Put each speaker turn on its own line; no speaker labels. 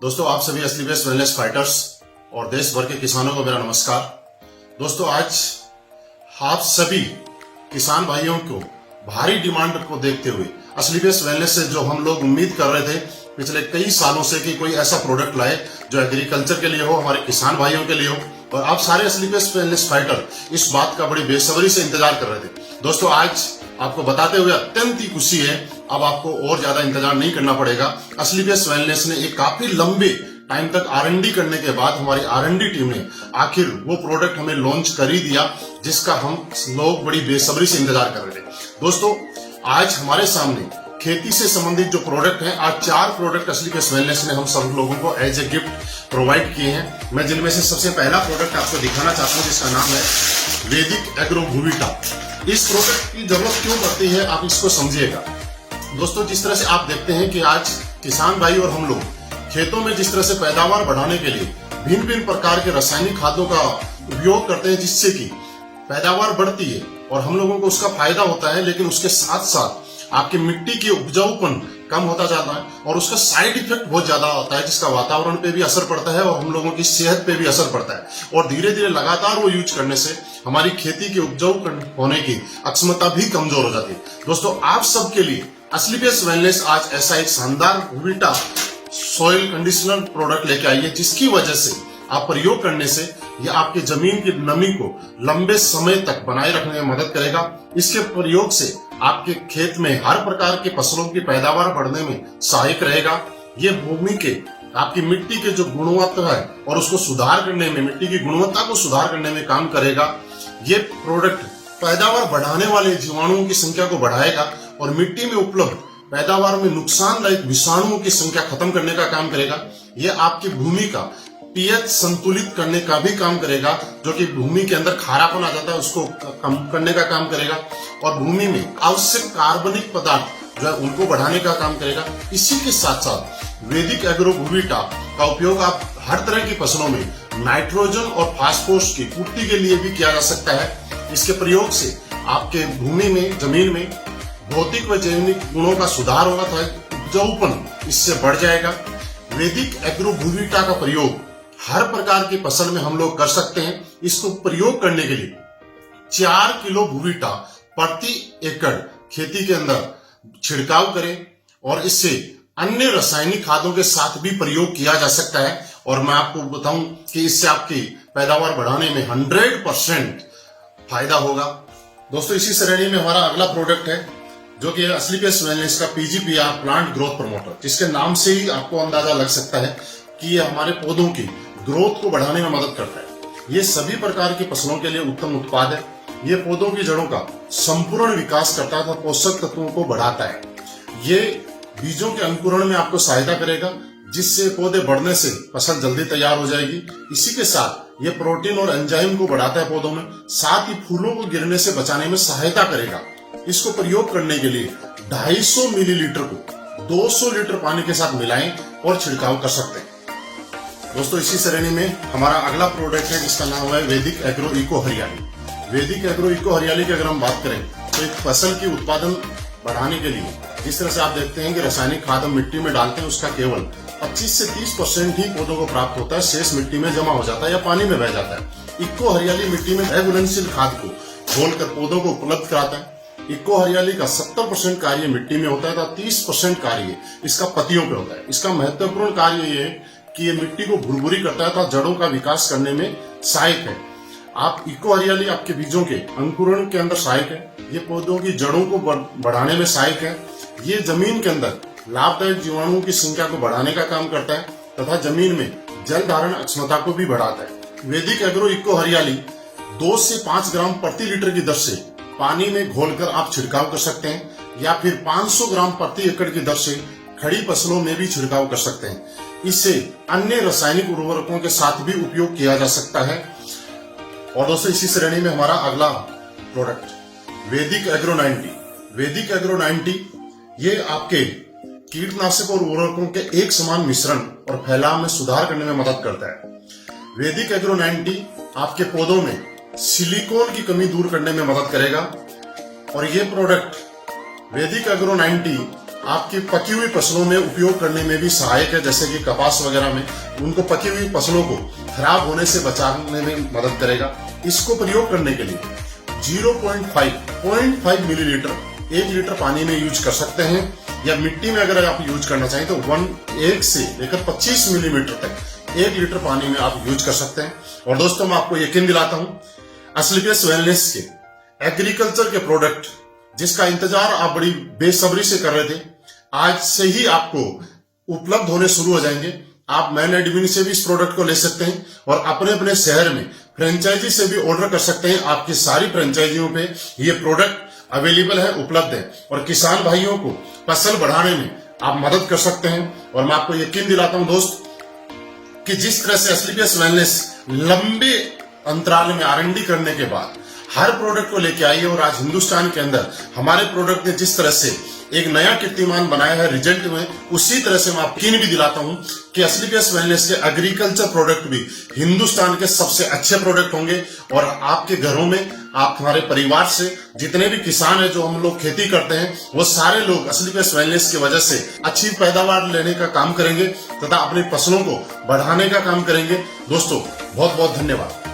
दोस्तों, आप सभी असली बेस्ट वेलनेस फाइटर्स और देश भर के किसानों को मेरा नमस्कार। दोस्तों, आज आप सभी किसान भाइयों को भारी डिमांड को देखते हुए असली बेस्ट वेलनेस से जो हम लोग उम्मीद कर रहे थे पिछले कई सालों से कि कोई ऐसा प्रोडक्ट लाए जो एग्रीकल्चर के लिए हो, हमारे किसान भाइयों के लिए हो, और आप सारे असली बेस्ट वेलनेस फाइटर इस बात का बड़ी बेसब्री से इंतजार कर रहे थे। दोस्तों, आज आपको बताते हुए अत्यंत ही खुशी है, अब आपको और ज्यादा इंतजार नहीं करना पड़ेगा। असली बेस्ट वेलनेस ने एक काफी लंबे टाइम तक R&D करने के बाद हमारी R&D टीम ने आखिर वो प्रोडक्ट हमें लॉन्च कर ही दिया जिसका हम लोग बड़ी बेसब्री से इंतजार कर रहे थे। दोस्तों, आज हमारे सामने खेती से संबंधित जो प्रोडक्ट है, आज 4 प्रोडक्ट असली बेस्ट वेलनेस ने हम सब लोगों को एज ए गिफ्ट प्रोवाइड किए हैं। मैं जिनमें से सबसे पहला प्रोडक्ट आपको दिखाना चाहता हूं जिसका नाम है वैदिक एग्रो भूविटा। इस प्रोडक्ट की जरूरत क्यों पड़ती है, आप इसको समझिएगा। दोस्तों, जिस तरह से आप देखते हैं कि आज किसान भाई और हम लोग खेतों में जिस तरह से पैदावार बढ़ाने के लिए भिन्न भिन्न प्रकार के रासायनिक खादों का उपयोग करते हैं जिससे कि पैदावार बढ़ती है और हम लोगों को उसका फायदा होता है, लेकिन उसके साथ साथ आपकी मिट्टी की उपजाऊपन कम होता जाता है और उसका साइड इफेक्ट बहुत ज्यादा होता है जिसका वातावरण पे भी असर पड़ता है और हम लोगों की सेहत पे भी असर पड़ता है। और धीरे धीरे लगातार वो यूज करने से हमारी खेती की उपजाऊ होने की अक्षमता भी कमजोर हो जाती है। दोस्तों, आप सबके लिए असली बेस्ट वेलनेस आज ऐसा एक शानदार भूविटा सॉइल कंडीशनर प्रोडक्ट लेके आई है जिसकी वजह से आप प्रयोग करने से यह आपके जमीन की नमी को लंबे समय तक बनाए रखने में मदद करेगा। इसके प्रयोग से आपके खेत में हर प्रकार के फसलों की पैदावार बढ़ने में सहायक रहेगा। ये भूमि के आपकी मिट्टी के जो गुणवत्ता है और उसको सुधार करने में, मिट्टी की गुणवत्ता को सुधार करने में काम करेगा। ये प्रोडक्ट पैदावार बढ़ाने वाले जीवाणुओं की संख्या को बढ़ाएगा और मिट्टी में उपलब्ध पैदावार में नुकसानदायक विषाणुओं की संख्या खत्म करने का काम करेगा। यह आपकी भूमि का पीएच संतुलित करने का भी काम करेगा, जो कि भूमि के अंदर खारापन आ जाता है उसको कम करने का काम करेगा और भूमि में आवश्यक कार्बनिक पदार्थ जो है उनको बढ़ाने का काम करेगा। इसी के साथ साथ वैदिक एग्रो भूविटा का उपयोग आप हर तरह की फसलों में नाइट्रोजन और फास्फोरस की पूर्ति के लिए भी किया जा सकता है। इसके प्रयोग से आपके भूमि में, जमीन में भौतिक व जैविक गुणों का सुधार होगा तो उपजाऊपन इससे बढ़ जाएगा। वैदिक एग्रो भूविटा का प्रयोग हर प्रकार की फसल में हम लोग कर सकते हैं। इसको प्रयोग करने के लिए 4 किलो भूविटा प्रति एकड़ खेती के अंदर छिड़काव करें और इससे अन्य रासायनिक खादों के साथ भी प्रयोग किया जा सकता है। और मैं आपको बताऊं कि इससे आपकी पैदावार बढ़ाने में 100% फायदा होगा। दोस्तों, इसी श्रेणी में हमारा अगला प्रोडक्ट है जो कि असली बेस्ट वेलनेस का PGPR प्लांट ग्रोथ प्रमोटर, जिसके नाम से ही आपको अंदाजा लग सकता है कि ये हमारे पौधों की ग्रोथ को बढ़ाने में मदद करता है। ये सभी प्रकार की फसलों के लिए उत्तम उत्पाद है। ये पौधों की जड़ों का संपूर्ण विकास करता है, पोषक तत्वों को बढ़ाता है। ये बीजों के अंकुरण में आपको सहायता करेगा जिससे पौधे बढ़ने से फसल जल्दी तैयार हो जाएगी। इसी के साथ ये प्रोटीन और एंजाइम को बढ़ाता है पौधों में, साथ ही फूलों को गिरने से बचाने में सहायता करेगा। इसको प्रयोग करने के लिए 250 मिलीलीटर को 200 लीटर पानी के साथ मिलाएं और छिड़काव कर सकते हैं। दोस्तों, इसी श्रेणी में हमारा अगला प्रोडक्ट है जिसका नाम है वैदिक एग्रो इको हरियाली। वैदिक एग्रो इको हरियाली की अगर हम बात करें तो एक फसल की उत्पादन बढ़ाने के लिए जिस तरह से आप देखते हैं कि रासायनिक खाद हम मिट्टी में डालते हैं उसका केवल 25 से 30% ही पौधों को प्राप्त होता है, शेष मिट्टी में जमा हो जाता है या पानी में बह जाता है। इको हरियाली मिट्टी में घुलनशील खाद को घोलकर पौधों को उपलब्ध कराता है। इको हरियाली का 70% कार्य मिट्टी में होता है तो 30% कार्य इसका पत्तियों पे होता है। इसका महत्वपूर्ण कार्य ये है कि ये मिट्टी को भुरभुरी करता है तथा जड़ों का विकास करने में सहायक है। आप इको हरियाली आपके बीजों के अंकुरण के अंदर सहायक है। ये पौधों की जड़ों को बढ़ाने में सहायक है। ये जमीन के अंदर लाभदायक जीवाणुओं की संख्या को बढ़ाने का काम करता है तथा जमीन में जल धारण क्षमता को भी बढ़ाता है। वैदिक एग्रो इको हरियाली 2 से 5 ग्राम प्रति लीटर की दर से पानी में घोलकर आप छिड़काव कर सकते हैं या फिर 500 ग्राम प्रति एकड़ की दर से खड़ी फसलों में भी छिड़काव कर सकते हैं। इससे अन्य रासायनिक उर्वरकों के साथ भी उपयोग किया जा सकता है। और दोस्तों, इसी श्रेणी में हमारा अगला प्रोडक्ट वैदिक एग्रो 90। वैदिक एग्रो 90 ये आपके कीटनाशक और उर्वरकों के एक समान मिश्रण और फैलाव में सुधार करने में मदद करता है। वैदिक एग्रो 90 आपके पौधों में सिलिकॉन की कमी दूर करने में मदद करेगा और ये प्रोडक्ट वैदिक एग्रो 90 आपकी पकी हुई फसलों में उपयोग करने में भी सहायक है, जैसे कि कपास वगैरह में उनको पकी हुई फसलों को खराब होने से बचाने में मदद करेगा। इसको प्रयोग करने के लिए 0.5 मिलीलीटर 1 लीटर पानी में यूज कर सकते हैं, या मिट्टी में अगर आप यूज करना चाहें तो 1 से लेकर 25 मिलीमीटर तक 1 लीटर पानी में आप यूज कर सकते हैं। और दोस्तों मैं आपको यकीन दिलाता हूं, असलीपियस वेलनेस के एग्रीकल्चर के प्रोडक्ट जिसका इंतजार आप बड़ी बेसब्री से कर रहे थे, आज से ही आपको उपलब्ध होने शुरू हो जाएंगे। आप मैन एडमिन से भी इस प्रोडक्ट को ले सकते हैं और अपने अपने शहर में फ्रेंचाइजी से भी ऑर्डर कर सकते हैं। आपकी सारी फ्रेंचाइजियों पे ये प्रोडक्ट अवेलेबल है, उपलब्ध है, और किसान भाइयों को फसल बढ़ाने में आप मदद कर सकते हैं। और मैं आपको यकीन दिलाता हूं दोस्त कि जिस तरह से असलीपियस वेलनेस लंबे अंतराल में R&D करने के बाद हर प्रोडक्ट को लेके आई है, और आज हिंदुस्तान के अंदर हमारे प्रोडक्ट ने जिस तरह से एक नया कीर्तिमान बनाया है रिजल्ट में, उसी तरह से मैं आपको यकीन भी दिलाता हूं कि असलीपियस वेलनेस के एग्रीकल्चर प्रोडक्ट भी हिंदुस्तान के सबसे अच्छे प्रोडक्ट होंगे। और आपके घरों में, आप हमारे परिवार से जितने भी किसान हैं, जो हम लोग खेती करते हैं, वो सारे लोग असलीपियस वेलनेस की वजह से अच्छी पैदावार लेने का काम करेंगे तथा अपनी फसलों को बढ़ाने का काम करेंगे। दोस्तों बहुत बहुत धन्यवाद।